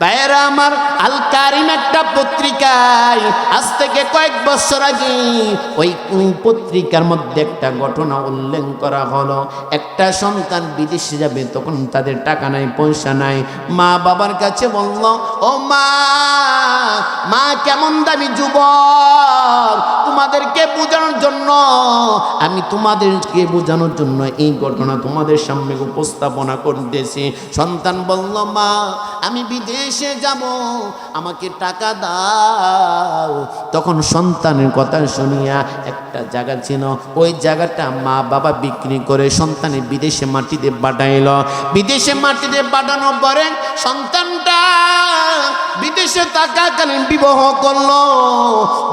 ভাইয়েরা আমার, আল কারিম একটা পত্রিকায় আজ থেকে কয়েক বছর আগে ওই পত্রিকার মধ্যে একটা ঘটনা উল্লেখ করা হলো। একটা সন্তান বিদেশে যাবে, তখন তাদের টাকা নাই, পয়সা নাই। মা বাবার কাছে বলল, ও মা, মা কেমন দামি যুবক, তোমাদেরকে বোঝানোর জন্য, আমি তোমাদেরকে বোঝানোর জন্য এই ঘটনা তোমাদের সামনে উপস্থাপনা করতেছি। সন্তান বলল, মা আমি বিদেশে যাব, আমাকে টাকা দাও। তখন সন্তানের কথা শুনিয়া, একটা জায়গা ছিল, ওই জায়গাটা মা বাবা বিক্রি করে সন্তানের বিদেশে মাটিতে পাঠাইল। বিদেশে মাটিতে পাঠানোর পরে সন্তানটা বিদেশে থাকাকালীন বিবাহ করলো।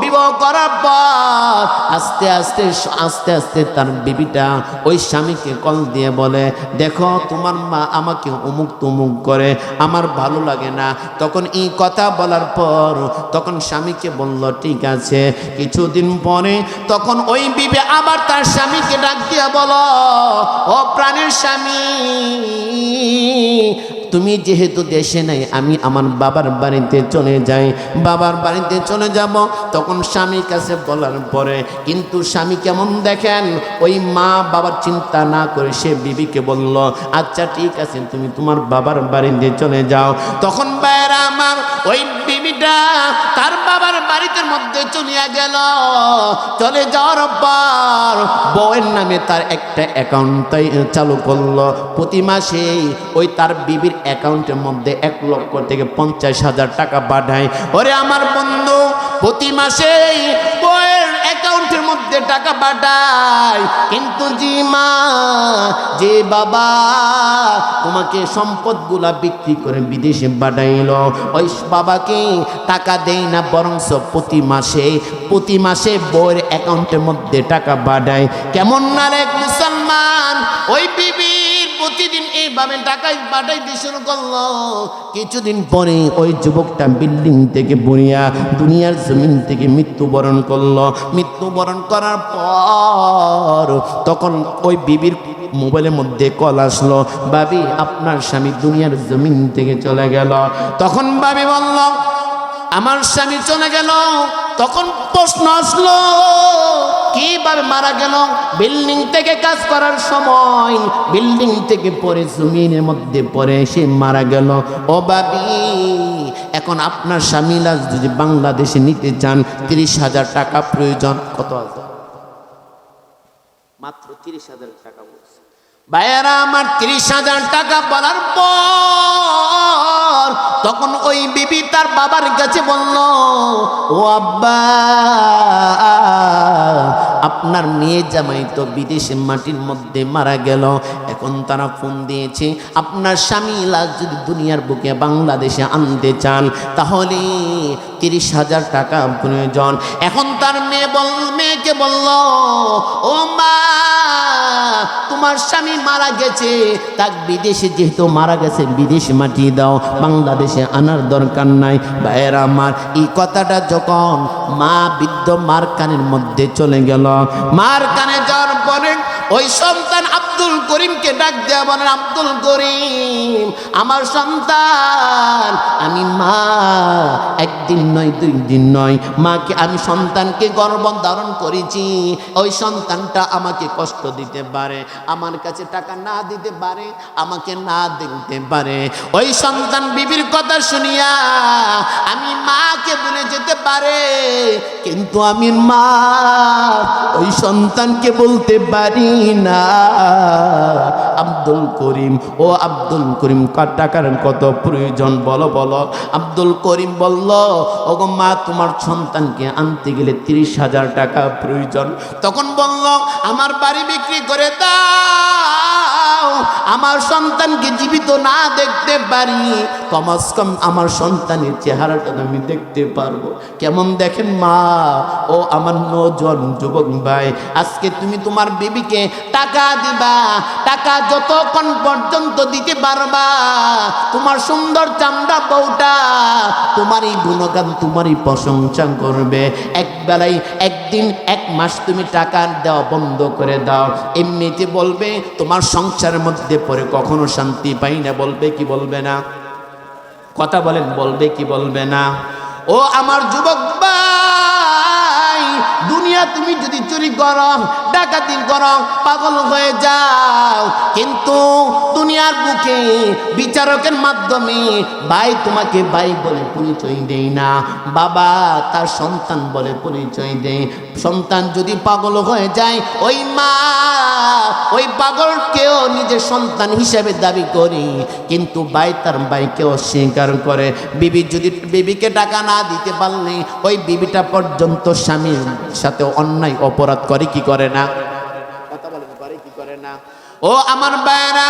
বিবাহ করার পর আস্তে আস্তে আস্তে আস্তে তার বিবিটা ওই স্বামীকে কল দিয়ে বলে, দেখো তোমার মা আমাকে অমুক তমুক করে, আমার ভালো লাগে না। তখন এই কথা বলার পর তখন স্বামীকে বলল, ঠিক আছে। কিছুদিন পরে তখন ওই বিবি আবার তার স্বামীকে ডাক দিয়ে বলো, ও প্রাণের স্বামী, তুমি যেহেতু দেশে নাই, আমি আমার বাবার বাড়িতে চলে যাই। বাবার বাড়িতে চলে যাব। তখন স্বামীর কাছে বলার পরে কিন্তু স্বামী কেমন দেখেন, ওই মা বাবার চিন্তা না করে সে বিবিকে বলল, আচ্ছা ঠিক আছে, তুমি তোমার বাবার বাড়িতে চলে যাও। তখন বাইরা আমার ওই বিবিটা তার বাবার বাড়িতে মধ্যে চলিয়া গেল। চলে যাওয়ার পর বউয়ের নামে তার একটা অ্যাকাউন্ট চালু করলো। প্রতি মাসে ওই তার বিবির অ্যাকাউন্টের মধ্যে 1 লক্ষ থেকে 50,000 টাকা পাঠায়। ওরে আমার বন্ধু, প্রতি মাসে বউয়ের অ্যাকাউন্টের মধ্যে টাকা পাঠায়, কিন্তু জি মা, যে বাবা তোমাকে সম্পদগুলা বিক্রি করে বিদেশে পাঠাইল, ওই বাবাকে টাকা দেয় না, বরং প্রতি মাসে বউয়ের অ্যাকাউন্টের মধ্যে টাকা পাঠায়। কেমন না রে মুসলমান, ওই বিবি প্রতিদিন এইভাবে টাকা পাঠাইতে শুরু করলো। কিছুদিন পরে ওই যুবকটা বিল্ডিং থেকে পড়িয়া দুনিয়ার জমিন থেকে মৃত্যুবরণ করলো। মৃত্যুবরণ করার পর তখন ওই বিবির মোবাইলের মধ্যে কল আসলো, ভাবি আপনার স্বামী দুনিয়ার জমিন থেকে চলে গেল। তখন ভাবি বলল, আমার স্বামী চলে গেল। তখন প্রশ্ন আসলো, কিভাবে মারা গেল? বিল্ডিং থেকে কাজ করার সময় বিল্ডিং থেকে পরে জমিনের মধ্যে পড়ে সে মারা গেল। ও ভাবি, এখন আপনার স্বামী লাশ যদি বাংলাদেশে নিতে চান, 30,000 টাকা প্রয়োজন। কত আছে? মাত্র 30,000 টাকা বলছে। ভাইয়েরা আমার, 30,000 টাকা বলার পর তখন ওই বিবি তার বাবার কাছে বলল, ও আব্বা, আপনার মেয়ে জামাই তো বিদেশে মাটির মধ্যে মারা গেল। এখন তারা ফোন দিয়েছে, আপনার স্বামী লাশ যদি দুনিয়ার বুকে বাংলাদেশে আনতে চান, তাহলে 30,000 টাকা প্রয়োজন। এখন তার মেয়েকে বলল, ও মা, তোমার স্বামী মারা গেছে, তাক বিদেশে যেহেতু মারা গেছে, বিদেশে মাটি দাও, বাংলাদেশে আনার দরকার নাই। ভাইয়েরা আমার, এই কথাটা যখন মা বৃদ্ধ মার কানের মধ্যে চলে গেল, মার কানে যাওয়ার পরে ওই সন্তান আব্দুল করিমকে ডাক দেয়া বলেন, আব্দুল করিম, আমার সন্তান, আমি মা, একদিন নয় 2 দিন নয়, মাকে আমি সন্তানকে গর্ভ ধারণ করেছি। ওই সন্তানটা আমাকে কষ্ট দিতে পারে, আমার কাছে টাকা না দিতে পারে, আমাকে না দিতে পারে। ওই সন্তান বিবির কথা শুনিয়া আমি মাকে বলে যেতে পারে, কিন্তু আমি মা ওই সন্তানকে বলতে পারি না। আব্দুল করিম, ও আব্দুল করিম, টাকার কত প্রয়োজন বলো বলো। আব্দুল করিম বলল, ওগো মা, তোমার সন্তানকে আনতে গেলে 30,000 টাকা প্রয়োজন। তখন বলল, আমার বাড়ি বিক্রি করে দাও, আমার সন্তানকে জীবিত না দেখতে পারি, কমস কম আমার সন্তানের চেহারাটা আমি দেখতে পারবো। কেমন দেখেন মা ও আমার নওজোয়ান যুবক ভাই, আজকে তুমি তোমার বিবিকে টাকা দিবা, টাকা যতক্ষণ পর্যন্ত দিতে পারবা, তোমার সুন্দর চামড়া বউটা তোমারই গুণগান, তোমারই প্রশংসা করবে। এক বেলায়, একদিন, 1 মাস তুমি টাকা দেওয়া বন্ধ করে দাও, এমনিতে বলবে তোমার সংসারের মধ্যে পড়ে কখনো শান্তি পাই না, বলবে কি বলবে না? কথা বলেন, বলবে কি বলবে না? ও আমার যুবক ভাই, দুনিয়া তুমি যদি চুরি করো, ডাকাতি করো, পাগল হয়ে যাও, কিন্তু দুনিয়ার বুকে বিচারকের মাধ্যমে ভাই তোমাকে ভাই বলে পরিচয় দেয় না, বাবা তার সন্তান বলে পরিচয় দেয়। সন্তান যদি পাগল হয়ে যায়, ওই মা ওই পাগলকেও নিজের সন্তান হিসেবে দাবি করে, কিন্তু ভাই তার ভাইকে অস্বীকার করে। বিবি যদি বিবিকে টাকা না দিতে পারলে ওই বিবিটা পর্যন্ত স্বামীর সাথে অন্যায় অপরাধ করে কি করে না? কথা বলেন, করে কি করে না? ও আমার ভাইরা,